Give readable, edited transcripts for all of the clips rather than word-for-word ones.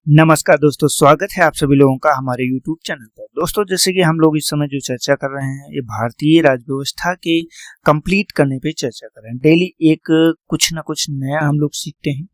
नमस्कार दोस्तों, स्वागत है आप सभी लोगों का हमारे YouTube चैनल पर। दोस्तों, जैसे कि हम लोग इस समय जो चर्चा कर रहे हैं, ये भारतीय राज्य व्यवस्था के कंप्लीट करने पे चर्चा कर रहे हैं। डेली एक कुछ ना कुछ नया हम लोग सीखते हैं।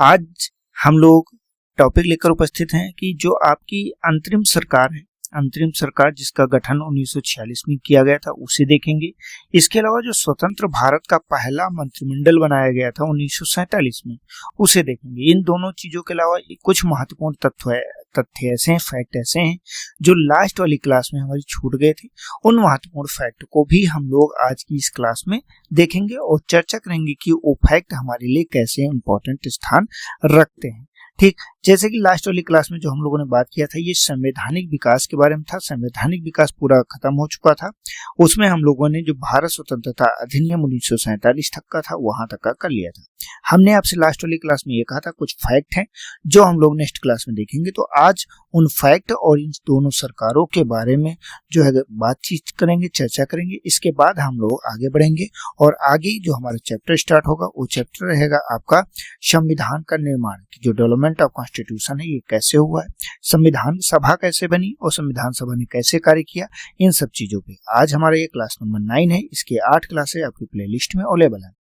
आज हम लोग टॉपिक लेकर उपस्थित हैं कि जो आपकी अंतरिम सरकार है, अंतरिम सरकार जिसका गठन 1946 में किया गया था, उसे देखेंगे। इसके अलावा जो स्वतंत्र भारत का पहला मंत्रिमंडल बनाया गया था 1947 में, उसे देखेंगे। इन दोनों चीजों के अलावा कुछ महत्वपूर्ण तथ्य ऐसे हैं, फैक्ट ऐसे हैं जो लास्ट वाली क्लास में हमारी छूट गए थे। उन महत्वपूर्ण फैक्ट को भी हम लोग आज की इस क्लास में देखेंगे और चर्चा करेंगे कि वो फैक्ट हमारे लिए कैसे इंपॉर्टेंट स्थान रखते हैं। ठीक, जैसे कि लास्ट वाली क्लास में जो हम लोगों ने बात किया था, ये संवैधानिक विकास के बारे में था। संवैधानिक विकास पूरा खत्म हो चुका था। उसमें हम लोगों ने जो भारत स्वतंत्रता अधिनियम 1947 तक का था, वहां तक का कर लिया था। हमने आपसे लास्ट वाली क्लास में ये कहा था कुछ फैक्ट हैं जो हम लोग नेक्स्ट क्लास में देखेंगे। तो आज उन फैक्ट और इन दोनों सरकारों के बारे में जो है बातचीत करेंगे, चर्चा करेंगे। इसके बाद हम लोग आगे बढ़ेंगे और आगे जो हमारा चैप्टर स्टार्ट होगा वो चैप्टर रहेगा आपका संविधान का निर्माण, जो डेवलपमेंट ऑफ कॉन्स्टिट्यूशन है, ये कैसे हुआ है, संविधान सभा कैसे बनी और संविधान सभा ने कैसे कार्य किया, इन सब चीजों पे आज हमारा ये क्लास नंबर 9 है। इसके 8 क्लासेस आपकी प्लेलिस्ट में अवेलेबल है।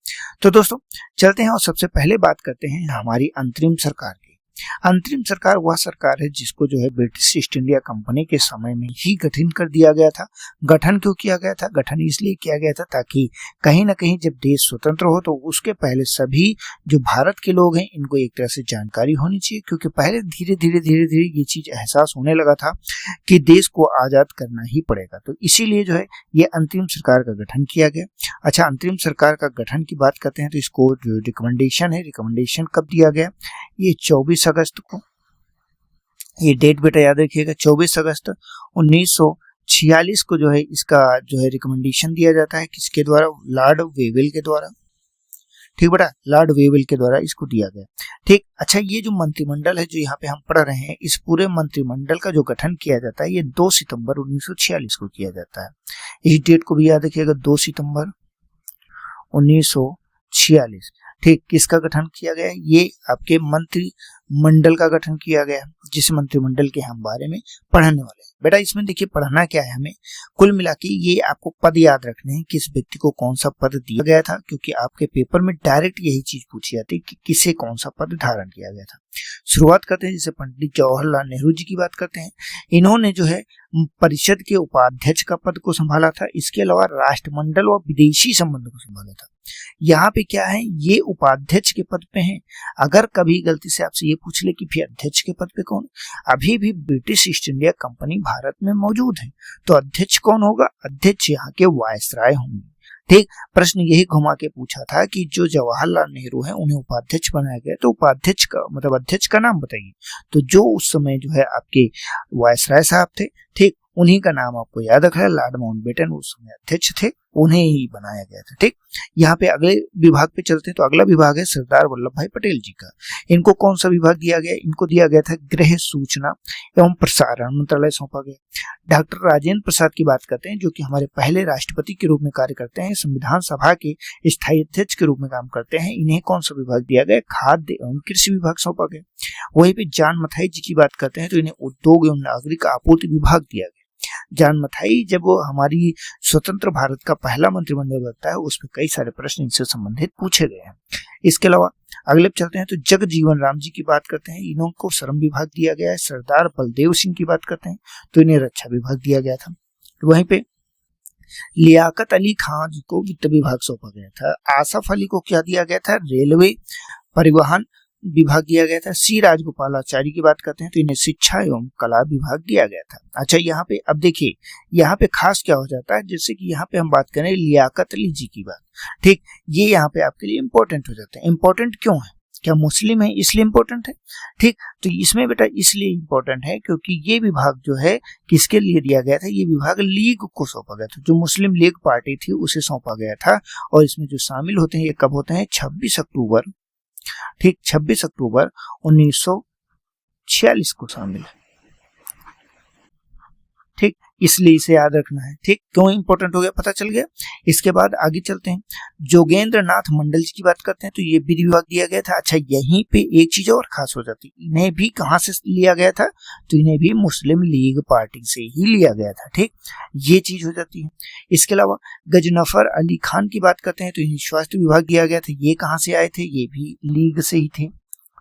तो दोस्तों चलते हैं और सबसे पहले बात करते हैं हमारी अंतरिम सरकार की। अंतरिम सरकार वह सरकार है जिसको जो है ब्रिटिश ईस्ट इंडिया कंपनी के समय में ही गठन कर दिया गया था। गठन क्यों किया गया था? गठन इसलिए किया गया था ताकि कहीं ना कहीं जब देश स्वतंत्र हो तो उसके पहले सभी जो भारत के लोग हैं इनको एक तरह से जानकारी होनी चाहिए, क्योंकि पहले धीरे धीरे ये चीज एहसास होने लगा था कि देश को आजाद करना ही पड़ेगा। तो इसीलिए जो है ये अंतरिम सरकार का गठन किया गया। अच्छा, अंतरिम सरकार का गठन की बात करते हैं तो इसको जो रिकमेंडेशन है, रिकमेंडेशन कब दिया गया? ये 24 अगस्त को, ये डेट बेटा याद रखिएगा, 24 अगस्त 1946 को जो है इसका जो है रिकमेंडेशन दिया जाता है। किसके द्वारा? लॉर्ड वेवेल के द्वारा। ठीक बेटा, लॉर्ड वेवेल के द्वारा इसको दिया गया। ठीक, अच्छा, ये जो मंत्रिमंडल है जो यहाँ पे हम पढ़ रहे हैं, इस पूरे मंत्रिमंडल का जो गठन किया जाता है ये 2 सितंबर 1946 को किया जाता है। इस डेट को भी याद रखिएगा, 2 सितंबर 1946। ठीक, किसका गठन किया गया? ये आपके मंत्रिमंडल का गठन किया गया, जिस मंत्रिमंडल के हम बारे में पढ़ने वाले हैं। बेटा इसमें देखिए पढ़ना क्या है हमें, कुल मिला के ये आपको पद याद रखने हैं, किस व्यक्ति को कौन सा पद दिया गया था, क्योंकि आपके पेपर में डायरेक्ट यही चीज पूछी जाती है कि किसे कौन सा पद धारण किया गया था। शुरुआत करते हैं, जैसे पंडित जवाहरलाल नेहरू जी की बात करते हैं। इन्होंने जो है परिषद के उपाध्यक्ष का पद को संभाला था। इसके अलावा राष्ट्रमंडल और विदेशी संबंधों को संभाला था। यहाँ पे क्या है, ये उपाध्यक्ष के पद पे हैं। अगर कभी गलती से आपसे ये पूछ ले कि फिर अध्यक्ष के पद पे कौन? अभी भी British east India company Bharat में मौजूद है, तो अध्यक्ष कौन होगा? अध्यक्ष यहाँ के वायसराय होंगे। ठीक, प्रश्न यही घुमा के पूछा था कि जो जवाहरलाल नेहरू है उन्हें उपाध्यक्ष बनाया गया, तो उपाध्यक्ष का मतलब अध्यक्ष का नाम बताइए। तो जो उस समय जो है आपके वायसराय साहब थे, ठीक, उन्हीं का नाम आपको याद रखना है। लॉर्ड माउंटबेटन उस समय अध्यक्ष थे, उन्हें ही बनाया गया था। ठीक, यहाँ पे अगले विभाग पे चलते हैं। तो अगला विभाग है सरदार वल्लभ भाई पटेल जी का। इनको कौन सा विभाग दिया गया? इनको दिया गया था गृह सूचना एवं प्रसारण मंत्रालय सौंपा गया। डॉक्टर राजेंद्र प्रसाद की बात करते हैं, जो कि हमारे पहले राष्ट्रपति के रूप में कार्य करते हैं, संविधान सभा के स्थायी अध्यक्ष के रूप में काम करते हैं। इन्हें कौन सा विभाग दिया गया? खाद्य एवं कृषि विभाग सौंपा गया। वहीं पे जान मथाई जी की बात करते हैं तो इन्हें उद्योग एवं नागरिक आपूर्ति विभाग दिया गया। जान मथाई जब वो हमारी स्वतंत्र भारत का पहला मंत्रिमंडल बनता है, उसमें कई सारे प्रश्न इनसे संबंधित पूछे गए हैं। इसके अलावा अगले चलते हैं तो जगजीवन राम जी की बात करते हैं, इन्हों को श्रम विभाग दिया गया है। सरदार बलदेव सिंह की बात करते हैं तो इन्हें रक्षा विभाग दिया गया था। वहीं पे लियाकत अली खान जी को वित्त विभाग सौंपा गया था। आसफ अली को क्या दिया गया था? रेलवे परिवहन विभाग दिया गया था। सी राजगोपालाचारी की बात करते हैं तो इन्हें शिक्षा एवं कला विभाग दिया गया था। अच्छा, यहाँ पे अब देखिए, यहाँ पे खास क्या हो जाता है, जैसे कि यहाँ पे हम बात करें लियाकत अली जी की बात, ठीक, ये यहाँ पे आपके लिए इंपॉर्टेंट हो जाता है। इंपॉर्टेंट क्यों है? क्या मुस्लिम है इसलिए इंपॉर्टेंट है? ठीक, तो इसमें बेटा इसलिए इंपॉर्टेंट है क्योंकि ये विभाग जो है किसके लिए दिया गया था? ये विभाग लीग को सौंपा गया था, जो मुस्लिम लीग पार्टी थी उसे सौंपा गया था। और इसमें जो शामिल होते हैं ये कब होते हैं? 26 अक्टूबर, ठीक, 26 अक्टूबर 1946 को शामिल है। ठीक, इसलिए इसे याद रखना है। ठीक, क्यों इंपॉर्टेंट हो गया पता चल गया। इसके बाद आगे चलते हैं, जोगेंद्र नाथ मंडल जी की बात करते हैं तो ये विधि विभाग दिया गया था। अच्छा, यहीं पे एक चीज और खास हो जाती, इन्हें भी कहां से लिया गया था, तो इन्हें भी मुस्लिम लीग पार्टी से ही लिया गया था। ठीक, ये चीज हो जाती है। इसके अलावा गजनफर अली खान की बात करते हैं तो इन्हें स्वास्थ्य विभाग दिया गया था। ये कहां से आए थे, ये भी लीग से ही थे।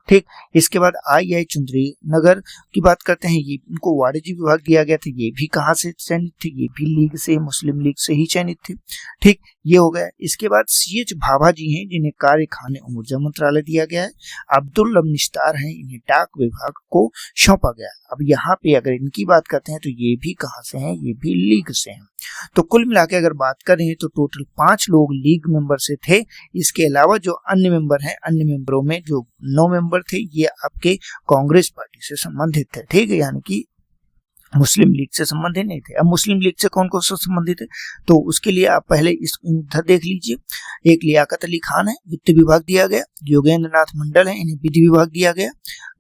ठीक, इसके बाद आई चुंदरी नगर की बात करते हैं, ये इनको वाणिज्य विभाग दिया गया था। ये भी कहां से चयनित थे, ये भी लीग से, मुस्लिम लीग से ही चयनित थे। ठीक, ये हो गया। इसके बाद CH भाभा जी हैं जिन्हें कार्य खाने और ऊर्जा मंत्रालय दिया गया है। अब्दुल लब निस्तार हैं, इन्हें डाक विभाग को सौंपा गया। अब यहाँ पे अगर इनकी बात करते हैं तो ये भी कहां से हैं, ये भी लीग से हैं। तो कुल मिला के अगर बात करें तो टोटल 5 लोग लीग मेंबर से थे। इसके अलावा जो अन्य मेंबर हैं, अन्य मेंबरों में जो 9 मेंबर थे ये आपके कांग्रेस पार्टी से संबंधित थे। ठीक है, यानी कि मुस्लिम लीग से संबंधित नहीं थे। अब मुस्लिम लीग से कौन कौन से संबंधित है, तो उसके लिए आप पहले इस इधर देख लीजिए। एक लियाकत अली खान है, वित्त विभाग दिया गया। योगेंद्र नाथ मंडल है, इन्हें विधि विभाग दिया गया।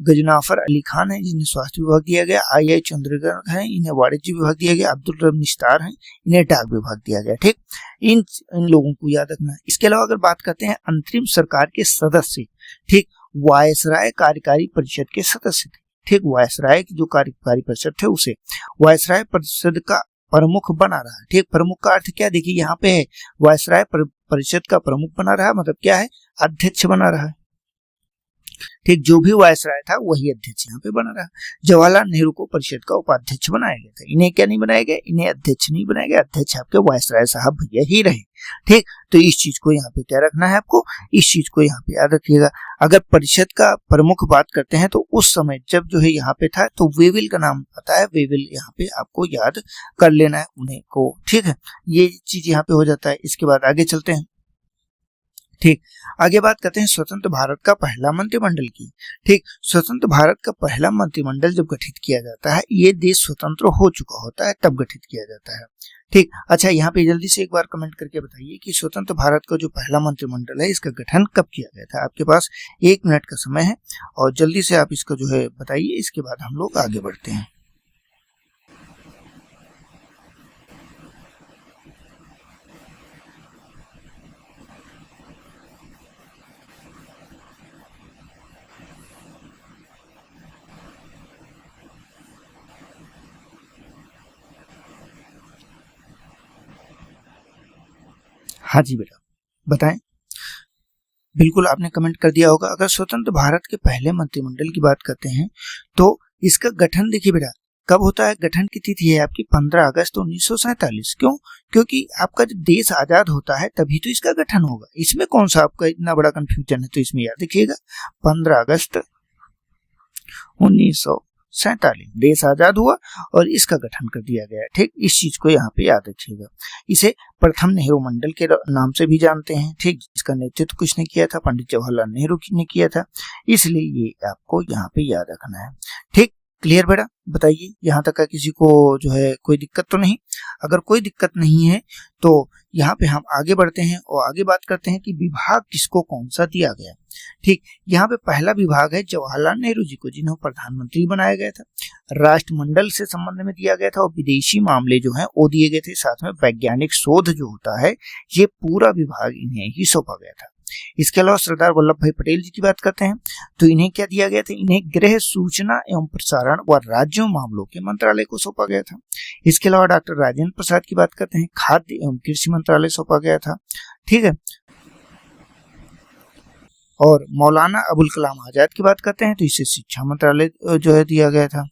गजनाफर अली खान है, जिन्हें स्वास्थ्य विभाग दिया गया। आई चंद्रगढ़ है, इन्हें वाणिज्य विभाग दिया गया। अब्दुल रब निस्तार है, इन्हें डाक विभाग दिया गया। ठीक, इन लोगों को याद रखना है। इसके अलावा अगर बात करते हैं अंतरिम सरकार के सदस्य, ठीक, वायसराय कार्यकारी परिषद के सदस्य थे। ठीक, वायसराय की जो कार्यकारी परिषद थे उसे वायसराय परिषद का प्रमुख बना रहा है। ठीक, प्रमुख का अर्थ क्या, देखिए यहाँ पे है वायसराय परिषद का प्रमुख बना रहा, मतलब क्या है, अध्यक्ष बना रहा है। ठीक, जो भी वायसराय था वही अध्यक्ष यहाँ पे बना रहा। जवाहरलाल नेहरू को परिषद का उपाध्यक्ष बनाया गया था। इन्हें क्या नहीं बनाया गया, इन्हें अध्यक्ष नहीं बनाया गया, अध्यक्ष आपके वायसराय साहब भैया ही रहे। ठीक, तो इस चीज को यहाँ पे क्या रखना है आपको, इस चीज को यहाँ पे याद रखिएगा। अगर परिषद का प्रमुख बात करते हैं तो उस समय जब जो है यहाँ पे था तो वेविल का नाम पता है, वेविल यहाँ पे आपको याद कर लेना है उन्हें को। ठीक है, ये चीज यहाँ पे हो जाता है। इसके बाद आगे चलते हैं। ठीक, आगे बात करते हैं स्वतंत्र भारत का पहला मंत्रिमंडल की। ठीक, स्वतंत्र भारत का पहला मंत्रिमंडल जब गठित किया जाता है, ये देश स्वतंत्र हो चुका होता है तब गठित किया जाता है। ठीक, अच्छा यहाँ पे जल्दी से एक बार कमेंट करके बताइए कि स्वतंत्र भारत का जो पहला मंत्रिमंडल है इसका गठन कब किया गया था। आपके पास 1 मिनट का समय है और जल्दी से आप इसका जो है बताइए, इसके बाद हम लोग आगे बढ़ते हैं। हाँ जी बेटा, बताएं। बिल्कुल आपने कमेंट कर दिया होगा। अगर स्वतंत्र भारत के पहले मंत्रिमंडल की बात करते हैं तो इसका गठन देखिए बेटा कब होता है, गठन की तिथि है आपकी 15 अगस्त 1947। क्यों, क्योंकि आपका जब देश आजाद होता है तभी तो इसका गठन होगा। इसमें कौन सा आपका इतना बड़ा कंफ्यूजन है, तो इसमें याद रखिएगा 15 अगस्त 1947 देश आजाद हुआ और इसका गठन कर दिया गया। ठीक, इस चीज को यहाँ पे याद रखिएगा। इसे प्रथम नेहरू मंडल के नाम से भी जानते हैं। ठीक, इसका नेतृत्व किसने किया था, पंडित जवाहरलाल नेहरू ने किया था, इसलिए ये आपको यहाँ पे याद रखना है। ठीक, क्लियर बेटा, बताइए यहाँ तक का किसी को जो है कोई दिक्कत तो नहीं। अगर कोई दिक्कत नहीं है तो यहाँ पे हम आगे बढ़ते हैं और आगे बात करते हैं कि विभाग किसको कौन सा दिया गया। ठीक, यहाँ पे पहला विभाग है जवाहरलाल नेहरू जी को, जिन्हें प्रधानमंत्री बनाया गया था। राष्ट्रमंडल से संबंध में दिया गया था और विदेशी मामले जो हैं वो दिए गए थे। साथ में वैज्ञानिक शोध जो होता है ये पूरा विभाग इन्हें ही सौंपा गया था। इसके अलावा सरदार वल्लभ भाई पटेल जी की बात करते हैं तो इन्हें क्या दिया गया था, इन्हें गृह, सूचना एवं प्रसारण व राज्यों मामलों के मंत्रालय को सौंपा गया था। इसके अलावा डॉक्टर राजेंद्र प्रसाद की बात करते हैं, खाद्य एवं कृषि मंत्रालय सौंपा गया था। ठीक है, और मौलाना अबुल कलाम आजाद की बात करते हैं तो इसे शिक्षा मंत्रालय जो है दिया गया था।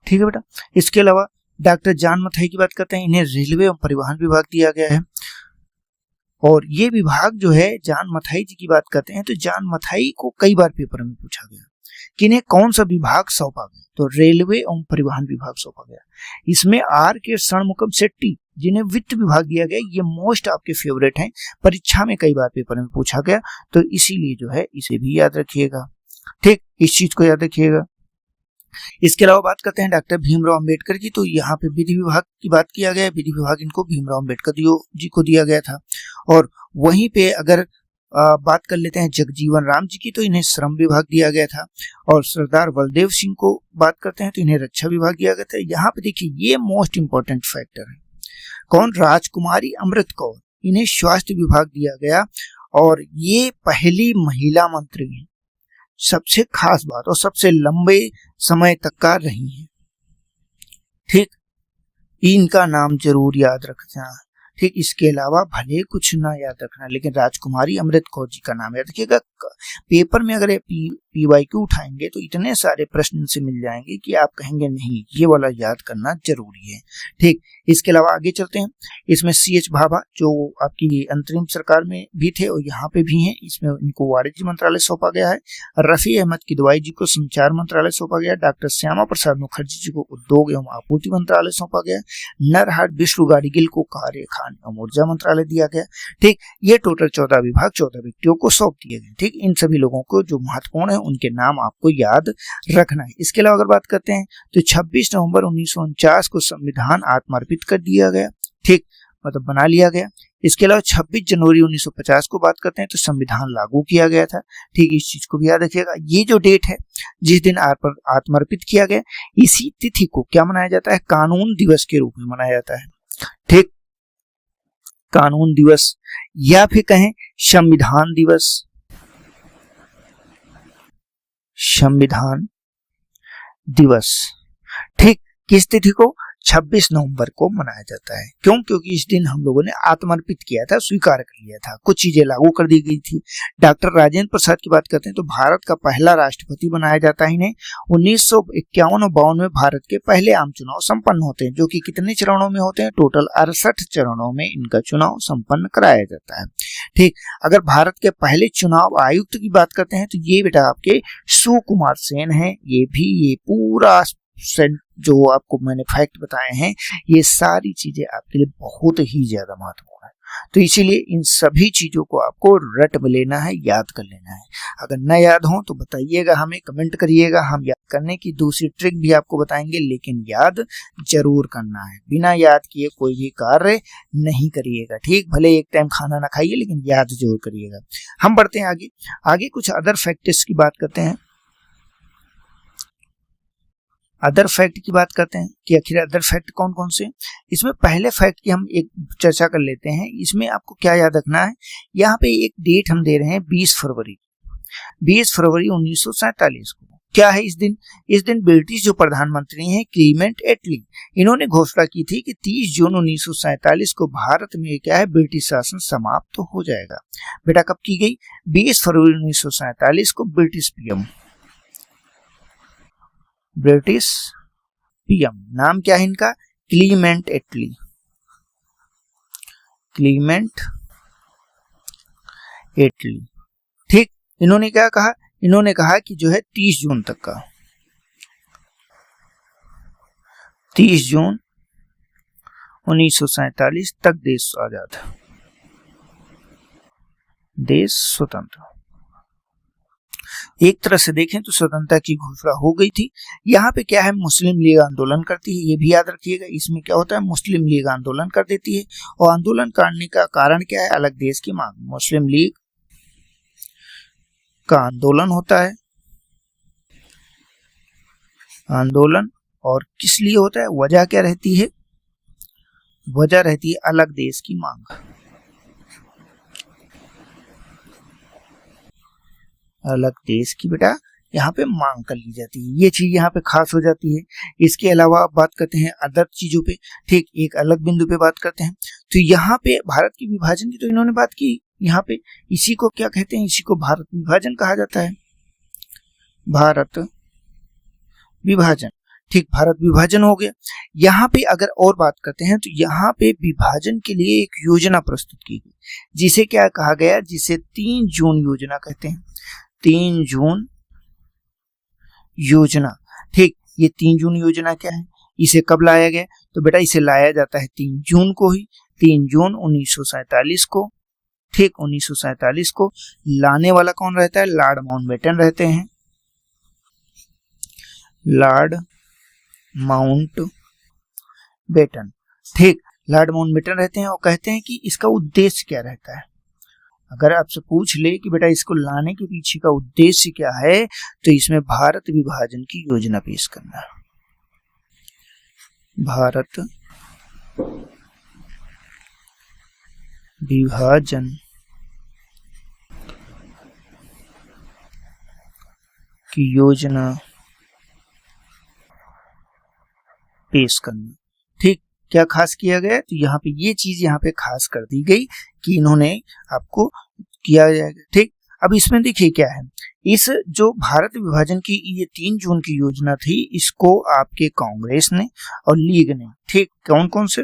ठीक है बेटा, इसके अलावा डॉक्टर जान मथाई की बात करते हैं, इन्हें रेलवे एवं परिवहन विभाग दिया गया है। और ये विभाग जो है जान मथाई जी की बात करते हैं तो जान मथाई को कई बार पेपर में पूछा गया कि इन्हें कौन सा विभाग सौंपा गया, तो रेलवे एवं परिवहन विभाग सौंपा गया। इसमें R.K. षणमुखम शेट्टी जिन्हें वित्त विभाग दिया गया, ये मोस्ट आपके फेवरेट हैं, परीक्षा में कई बार पेपर में पूछा गया, तो इसीलिए जो है इसे भी याद रखिएगा। ठीक, इस चीज को याद रखिएगा। इसके अलावा बात करते हैं डॉक्टर भीमराव अंबेडकर की, तो यहाँ पे विधि विभाग की बात किया गया। विधि विभाग इनको भीमराव अंबेडकर जी को दिया गया था। और वहीं पे अगर बात कर लेते हैं जगजीवन राम जी की, तो इन्हें श्रम विभाग दिया गया था। और सरदार बलदेव सिंह को बात करते हैं तो इन्हें रक्षा विभाग दिया गया था। यहाँ पे देखिए ये मोस्ट इंपॉर्टेंट फैक्टर है, कौन, राजकुमारी अमृत कौर, इन्हें स्वास्थ्य विभाग दिया गया और ये पहली महिला मंत्री हैं। सबसे खास बात और सबसे लंबे समय तक का रही हैं। ठीक, इनका नाम जरूर याद रखना। ठीक, इसके अलावा भले कुछ ना याद रखना, लेकिन राजकुमारी अमृत कौर जी का नाम याद रखिएगा। पेपर में अगर PYQ उठाएंगे तो इतने सारे प्रश्न से मिल जाएंगे कि आप कहेंगे नहीं ये वाला याद करना जरूरी है। ठीक, इसके अलावा आगे चलते हैं। इसमें CH भाभा जो आपकी अंतरिम सरकार में भी थे और यहाँ पे भी हैं, इसमें इनको वाणिज्य मंत्रालय सौंपा गया है। रफी अहमद किदवाई जी को संचार मंत्रालय सौंपा गया। डॉक्टर श्यामा प्रसाद मुखर्जी जी को उद्योग एवं आपूर्ति मंत्रालय सौंपा गया। नरहर विष्णु गाडगिल को कार्य खान एवं ऊर्जा मंत्रालय दिया गया। ठीक, ये टोटल 14 विभाग 14 व्यक्तियों को सौंप दिए गए। ठीक, इन सभी लोगों को जो महत्वपूर्ण है उनके नाम आपको याद रखना है। इसके अलावा अगर बात करते हैं तो 26 नवंबर 1949 को संविधान आत्मार्पित कर दिया गया। ठीक, मतलब बना लिया गया। इसके अलावा 26 जनवरी 1950 को बात करते हैं तो संविधान लागू किया गया था। ठीक, इस चीज को भी याद रखिएगा। ये जो डेट है जिस दिन आत्मार्पित किया गया, इसी तिथि को क्या मनाया जाता है, कानून दिवस के रूप में मनाया जाता है। ठीक, कानून दिवस या फिर कहें संविधान दिवस, संविधान दिवस। ठीक, किस तिथि को, 26 नवंबर को मनाया जाता है। क्यों, क्योंकि इस दिन हम लोगों ने आत्मार्पित किया था, स्वीकार कर लिया था, कुछ चीजें लागू कर दी गई थी। डॉक्टर राजेंद्र प्रसाद की बात करते हैं तो भारत का पहला राष्ट्रपति बनाया जाता है इन्हें। 1951 और 52 में भारत के पहले आम चुनाव संपन्न होते हैं, जो कि कितने चरणों में होते हैं, टोटल 68 चरणों में इनका चुनाव संपन्न कराया जाता है। ठीक, अगर भारत के पहले चुनाव आयुक्त की बात करते हैं तो ये बेटा आपके सुकुमार सेन है। ये पूरा जो आपको मैंने फैक्ट बताए हैं, ये सारी चीजें आपके लिए बहुत ही ज्यादा महत्वपूर्ण है। तो इसीलिए इन सभी चीजों को आपको रट में लेना है, याद कर लेना है। अगर न याद हो तो बताइएगा, हमें कमेंट करिएगा, हम याद करने की दूसरी ट्रिक भी आपको बताएंगे, लेकिन याद जरूर करना है। बिना याद किए कोई भी कार्य नहीं करिएगा। ठीक, भले एक टाइम खाना ना खाइए लेकिन याद जरूर करिएगा। हम बढ़ते हैं आगे कुछ अदर फैक्ट्स की बात करते हैं। अदर फैक्ट की बात करते हैं कि आखिर अदर फैक्ट कौन कौन से। इसमें पहले फैक्ट की हम एक चर्चा कर लेते हैं। इसमें आपको क्या याद रखना है, यहाँ पे एक डेट हम दे रहे हैं 20 फरवरी 1947 को। क्या है इस दिन ब्रिटिश जो प्रधानमंत्री हैं क्लीमेंट एटली, इन्होंने घोषणा की थी कि 30 जून 1947 को भारत में क्या है, ब्रिटिश शासन समाप्त तो हो जाएगा। बेटा कब की गई, 20 फरवरी 1947 को ब्रिटिश पीएम, नाम क्या है इनका, क्लीमेंट एटली। ठीक, इन्होंने क्या कहा, इन्होंने कहा कि जो है 30 जून तक का, 30 जून 1947 तक देश आजाद, देश स्वतंत्र। एक तरह से देखें तो स्वतंत्रता की घोषणा हो गई थी। यहाँ पे क्या है, मुस्लिम लीग आंदोलन करती है, ये भी याद रखिएगा। इसमें क्या होता है, मुस्लिम लीग आंदोलन कर देती है और आंदोलन करने का कारण क्या है, अलग देश की मांग। मुस्लिम लीग का आंदोलन होता है, आंदोलन, और किस लिए होता है, वजह क्या रहती है, वजह रहती है अलग देश की मांग। अलग देश की बेटा यहाँ पे मांग कर ली जाती है, ये चीज यहाँ पे खास हो जाती है। इसके अलावा आप बात करते हैं अदर चीजों पे। ठीक, एक अलग बिंदु पे बात करते हैं तो यहाँ पे भारत की विभाजन की तो इन्होंने बात की। यहाँ पे इसी को क्या कहते हैं, इसी को भारत विभाजन कहा जाता है, भारत विभाजन। ठीक, भारत विभाजन हो गया। यहाँ पे अगर और बात करते हैं तो यहाँ पे विभाजन के लिए एक योजना प्रस्तुत की गई, जिसे क्या कहा गया, जिसे 3 जून योजना कहते हैं। 3 जून योजना। ठीक, ये 3 जून योजना क्या है, इसे कब लाया गया, तो बेटा इसे लाया जाता है 3 जून को ही, 3 जून 1947 को। ठीक, 1947 को लाने वाला कौन रहता है, लॉर्ड माउंटबेटन रहते हैं, लॉर्ड माउंटबेटन। ठीक, लॉर्ड माउंटबेटन रहते हैं और कहते हैं कि इसका उद्देश्य क्या रहता है। अगर आपसे पूछ ले कि बेटा इसको लाने के पीछे का उद्देश्य क्या है, तो इसमें भारत विभाजन की योजना पेश करना है। भारत विभाजन की योजना पेश करना। ठीक, क्या खास किया गया, तो यहाँ पे ये चीज यहाँ पे खास कर दी गई कि इन्होंने आपको किया जाएगा। ठीक, अब इसमें देखिए क्या है, इस जो भारत विभाजन की ये 3 जून की योजना थी, इसको आपके कांग्रेस ने और लीग ने, ठीक, कौन कौन से,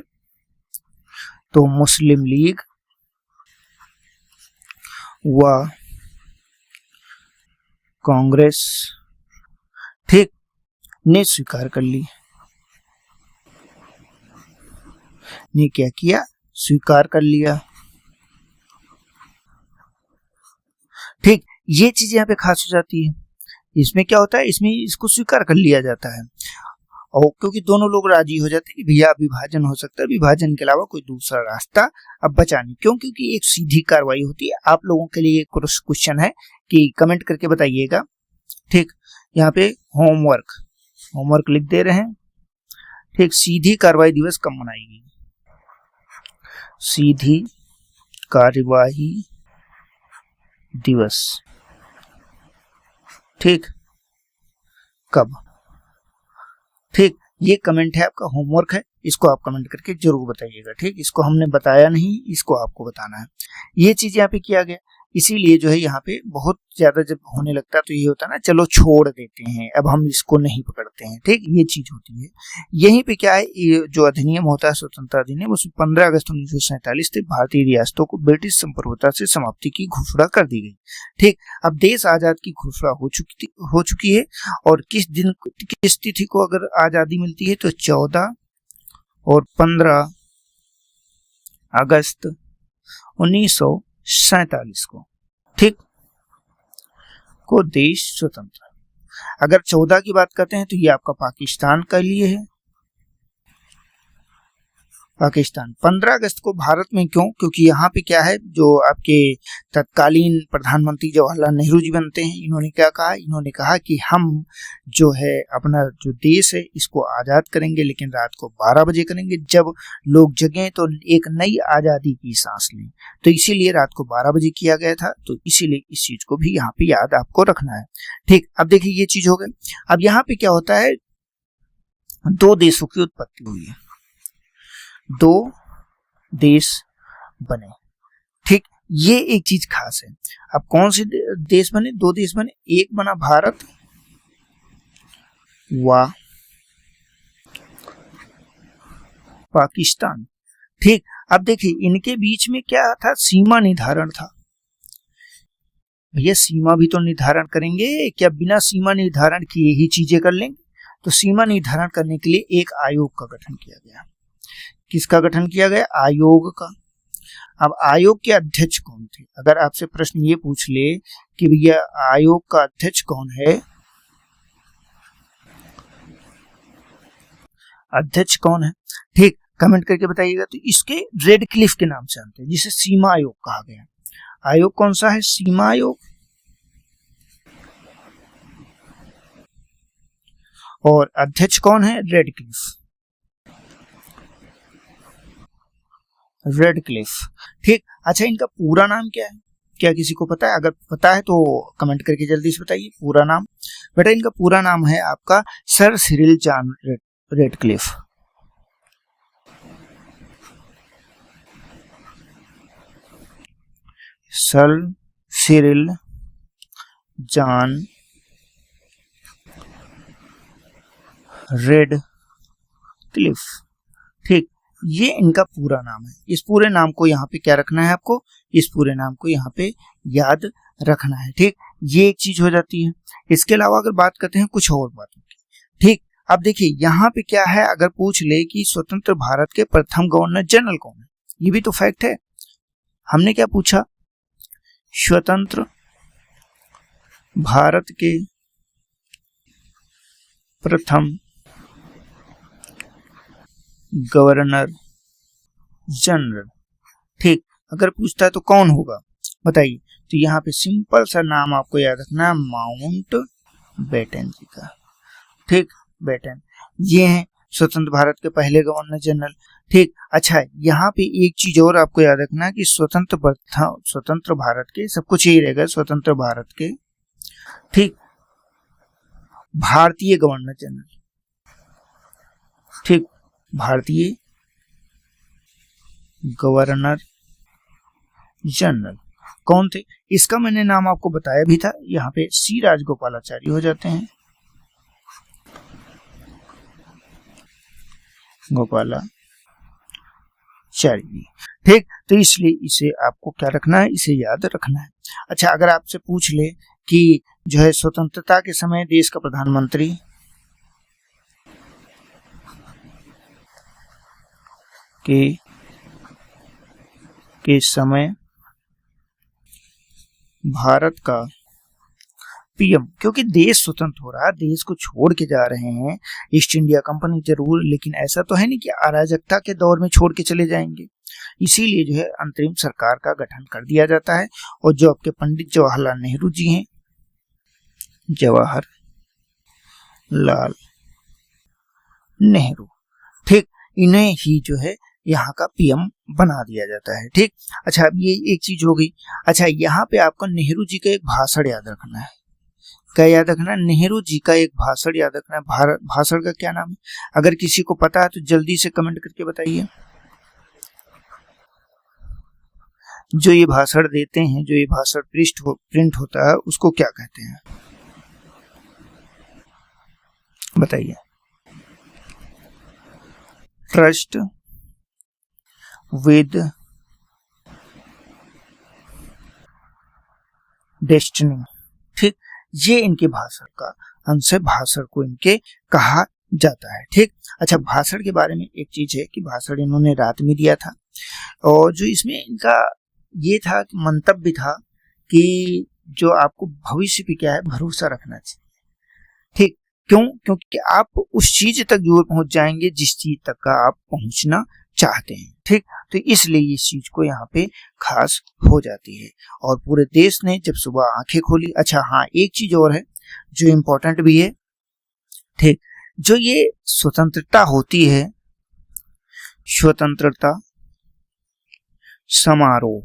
तो मुस्लिम लीग व कांग्रेस, ठीक, ने स्वीकार कर ली। ने क्या किया, स्वीकार कर लिया। ठीक, ये चीज यहाँ पे खास हो जाती है। इसमें क्या होता है, इसमें इसको स्वीकार कर लिया जाता है, और क्योंकि दोनों लोग राजी हो जाते हैं कि भैया विभाजन हो सकता है, विभाजन के अलावा कोई दूसरा रास्ता अब बचा नहीं। क्यों, क्योंकि एक सीधी कार्रवाई होती है। आप लोगों के लिए क्वेश्चन है कि कमेंट करके बताइएगा। ठीक, यहाँ पे होमवर्क लिख दे रहे हैं। ठीक, सीधी कार्रवाई दिवस कब मनाएगी, सीधी कार्यवाही दिवस, ठीक, कब। ठीक, ये कमेंट है, आपका होमवर्क है, इसको आप कमेंट करके जरूर बताइएगा। ठीक, इसको हमने बताया नहीं, इसको आपको बताना है। ये चीज यहाँ पे किया गया, इसीलिए जो है यहाँ पे बहुत ज्यादा जब होने लगता है तो ये होता है ना, चलो छोड़ देते हैं, अब हम इसको नहीं पकड़ते हैं। ठीक, ये चीज होती है। यहीं पे क्या है, ये जो अधिनियम होता है स्वतंत्रता अधिनियम, उसमें 15 अगस्त 1947 से भारतीय रियासतों को ब्रिटिश संप्रभुता से समाप्ति की घोषणा कर दी गई। ठीक, अब देश आजाद की घोषणा हो चुकी है, और किस तिथि को अगर आजादी मिलती है, तो 14 और 15 अगस्त 1947 को, ठीक, को देश स्वतंत्र। अगर 14 की बात करते हैं तो ये आपका पाकिस्तान के लिए है, पाकिस्तान। 15 अगस्त को भारत में क्यों, क्योंकि यहाँ पे क्या है, जो आपके तत्कालीन प्रधानमंत्री जवाहरलाल नेहरू जी बनते हैं, इन्होंने क्या कहा, इन्होंने कहा कि हम जो है अपना जो देश है इसको आजाद करेंगे, लेकिन रात को 12 बजे करेंगे, जब लोग जगें तो एक नई आजादी की सांस लें। तो इसीलिए रात को 12 बजे किया गया था, तो इसीलिए इस चीज को भी यहाँ पे याद आपको रखना है। ठीक, अब देखिए ये चीज हो गई। अब यहाँ पे क्या होता है, 2 देशों की उत्पत्ति हुई है, 2 देश बने। ठीक, ये एक चीज खास है। अब कौन से देश बने, 2 देश बने, एक बना भारत व पाकिस्तान। ठीक, अब देखिए इनके बीच में क्या था, सीमा निर्धारण था। भैया सीमा भी तो निर्धारण करेंगे क्या, बिना सीमा निर्धारण किए ही चीजें कर लेंगे। तो सीमा निर्धारण करने के लिए एक आयोग का गठन किया गया। किसका गठन किया गया, आयोग का। अब आयोग के अध्यक्ष कौन थे, अगर आपसे प्रश्न ये पूछ ले कि भैया आयोग का अध्यक्ष कौन है, अध्यक्ष कौन है, ठीक, कमेंट करके बताइएगा। तो इसके रेडक्लिफ के नाम से जानते हैं, जिसे सीमा आयोग कहा गया। आयोग कौन सा है, सीमा आयोग। और अध्यक्ष कौन है, रेडक्लिफ। ठीक, अच्छा इनका पूरा नाम क्या है, क्या किसी को पता है, अगर पता है तो कमेंट करके जल्दी से बताइए पूरा नाम। बेटा इनका पूरा नाम है आपका sir Cyril John Radcliffe. Sir Cyril John Radcliffe. ठीक, ये इनका पूरा नाम है। इस पूरे नाम को यहाँ पे क्या रखना है आपको, इस पूरे नाम को यहाँ पे याद रखना है। ठीक, ये एक चीज हो जाती है। इसके अलावा अगर बात करते हैं कुछ और बातों की। ठीक, अब देखिए यहाँ पे क्या है, अगर पूछ ले कि स्वतंत्र भारत के प्रथम गवर्नर जनरल कौन है, ये भी तो फैक्ट है। हमने क्या पूछा, स्वतंत्र भारत के प्रथम गवर्नर जनरल। ठीक, अगर पूछता है तो कौन होगा, बताइए। तो यहाँ पे सिंपल सा नाम आपको याद रखना है, माउंट बेटन जी का। ठीक, बेटन ये हैं स्वतंत्र भारत के पहले गवर्नर जनरल। ठीक, अच्छा यहाँ पे एक चीज और आपको याद रखना है कि स्वतंत्र भारत के, सब कुछ यही रहेगा, स्वतंत्र भारत के, ठीक, भारतीय गवर्नर जनरल। ठीक, भारतीय गवर्नर जनरल कौन थे? इसका मैंने नाम आपको बताया भी था, यहाँ पे सी राजगोपालाचारी हो जाते हैं, गोपालाचारी। ठीक, तो इसलिए इसे आपको क्या रखना है, इसे याद रखना है। अच्छा, अगर आपसे पूछ ले कि जो है स्वतंत्रता के समय देश का प्रधानमंत्री के समय भारत का पीएम, क्योंकि देश स्वतंत्र हो रहा है, देश को छोड़ के जा रहे हैं, ईस्ट इंडिया कंपनी जरूर, लेकिन ऐसा तो है नहीं कि अराजकता के दौर में छोड़ के चले जाएंगे। इसीलिए जो है अंतरिम सरकार का गठन कर दिया जाता है, और जो आपके पंडित जवाहरलाल नेहरू जी हैं, जवाहरलाल नेहरू, ठीक, इन्हें ही जो है यहाँ का पीएम बना दिया जाता है। ठीक, अच्छा अब ये एक चीज हो गई। अच्छा, यहाँ पे आपको नेहरू जी का एक भाषण याद रखना है। क्या याद रखना है? नेहरू जी का एक भाषण याद रखना है। भाषण का क्या नाम है? अगर किसी को पता है तो जल्दी से कमेंट करके बताइए। जो ये भाषण देते हैं, जो ये भाषण प्रिंट होता है, उसको क्या कहते हैं बताइए? Trust with destiny. ठीक, ये इनके भाषण का अंश है, भाषण को इनके कहा जाता है। ठीक, अच्छा भाषण के बारे में एक चीज है कि भाषण इन्होंने रात में दिया था, और जो इसमें इनका ये था कि मंतव्य था कि जो आपको भविष्य पे क्या है भरोसा रखना चाहिए। ठीक, क्यों? क्योंकि आप उस चीज तक जरूर पहुंच जाएंगे जिस चीज तक का आप पहुंचना चाहते हैं। ठीक, तो इसलिए इस चीज को यहाँ पे खास हो जाती है, और पूरे देश ने जब सुबह आंखें खोली। अच्छा हाँ, एक चीज और है जो इम्पोर्टेंट भी है। ठीक, जो ये स्वतंत्रता होती है, स्वतंत्रता समारोह,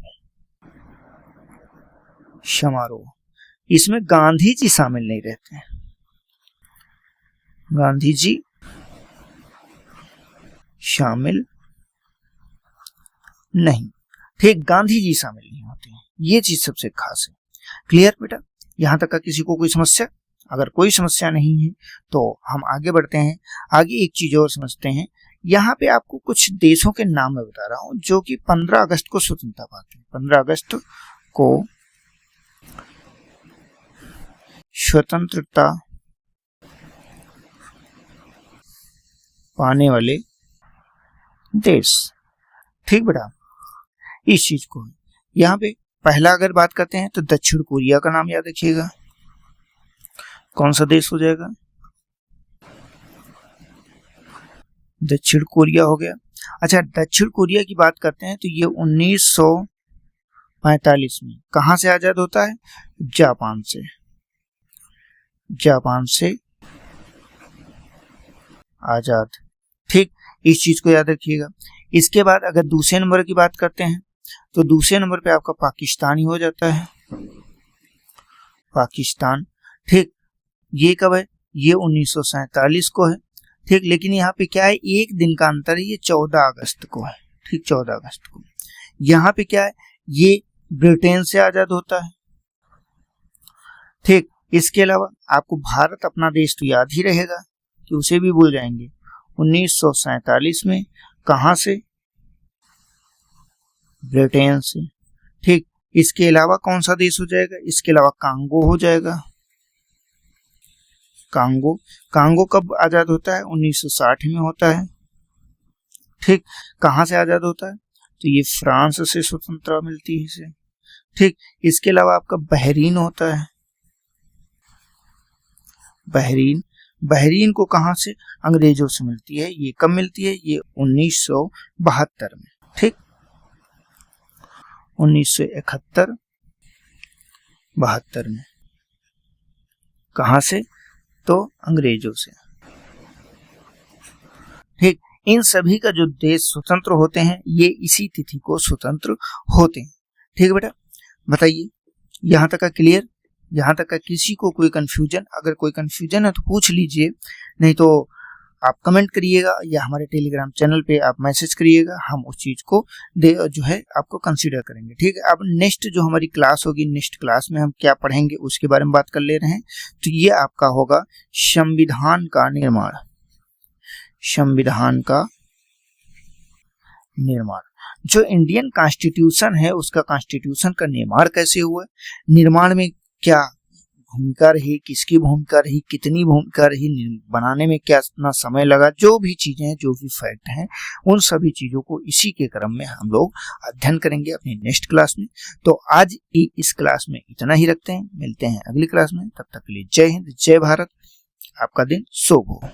इसमें गांधी जी शामिल नहीं रहते हैं। गांधी जी शामिल नहीं। ठीक, गांधी जी शामिल नहीं होते हैं, ये चीज सबसे खास है। क्लियर बेटा? यहां तक का किसी को कोई समस्या? अगर कोई समस्या नहीं है तो हम आगे बढ़ते हैं। आगे एक चीज और समझते हैं। यहाँ पे आपको कुछ देशों के नाम मैं बता रहा हूं जो कि 15 अगस्त को स्वतंत्रता पाते हैं। 15 अगस्त को स्वतंत्रता पाने वाले देश। ठीक बेटा, इस चीज को यहाँ पे पहला अगर बात करते हैं तो दक्षिण कोरिया का नाम याद रखिएगा। कौन सा देश हो जाएगा? दक्षिण कोरिया हो गया। अच्छा, दक्षिण कोरिया की बात करते हैं तो ये 1945 में कहां से आजाद होता है? जापान से आजाद। ठीक, इस चीज को याद रखिएगा। इसके बाद अगर दूसरे नंबर की बात करते हैं तो दूसरे नंबर पे आपका पाकिस्तान ही हो जाता है, पाकिस्तान। ठीक, ये कब है? ये 1947 को है। ठीक, लेकिन यहाँ पे क्या है, एक दिन का अंतर है, ये 14 अगस्त को है। ठीक, 14 अगस्त को। यहाँ पे क्या है, ये ब्रिटेन से आजाद होता है। ठीक, इसके अलावा आपको भारत अपना देश तो याद ही रहेगा कि उसे भी भूल जाएंगे। 1947 में कहां से? ब्रिटेन से। ठीक, इसके अलावा कौन सा देश हो जाएगा? इसके अलावा कांगो हो जाएगा। कांगो कब आजाद होता है? 1960 में होता है। ठीक, कहां से आजाद होता है? तो ये फ्रांस से स्वतंत्रता मिलती है इसे। ठीक, इसके अलावा आपका बहरीन होता है। बहरीन को कहां से? अंग्रेजों से मिलती है। ये कब मिलती है? ये 1972 में। ठीक, 1971 72 में। कहां से? तो अंग्रेजों से। ठीक, इन सभी का जो देश स्वतंत्र होते हैं ये इसी तिथि को स्वतंत्र होते हैं। ठीक है बेटा, बताइए यहां तक का क्लियर? यहां तक का किसी को कोई कंफ्यूजन? अगर कोई कंफ्यूजन है तो पूछ लीजिए, नहीं तो आप कमेंट करिएगा या हमारे टेलीग्राम चैनल पे आप मैसेज करिएगा, हम उस चीज को जो है आपको कंसीडर करेंगे। ठीक है, अब नेक्स्ट जो हमारी क्लास होगी, नेक्स्ट क्लास में हम क्या पढ़ेंगे उसके बारे में बात कर ले रहे हैं। तो ये आपका होगा संविधान का निर्माण। संविधान का निर्माण, जो इंडियन कॉन्स्टिट्यूशन है उसका कॉन्स्टिट्यूशन का निर्माण कैसे हुआ, निर्माण में क्या भूमिका रही, किसकी भूमिका रही, कितनी भूमिका रही, बनाने में क्या इतना समय लगा, जो भी चीजें हैं, जो भी फैक्ट हैं, उन सभी चीजों को इसी के क्रम में हम लोग अध्ययन करेंगे अपनी नेक्स्ट क्लास में। तो आज इस क्लास में इतना ही रखते हैं, मिलते हैं अगली क्लास में। तब तक के लिए जय हिंद, जय भारत, आपका दिन शुभ हो।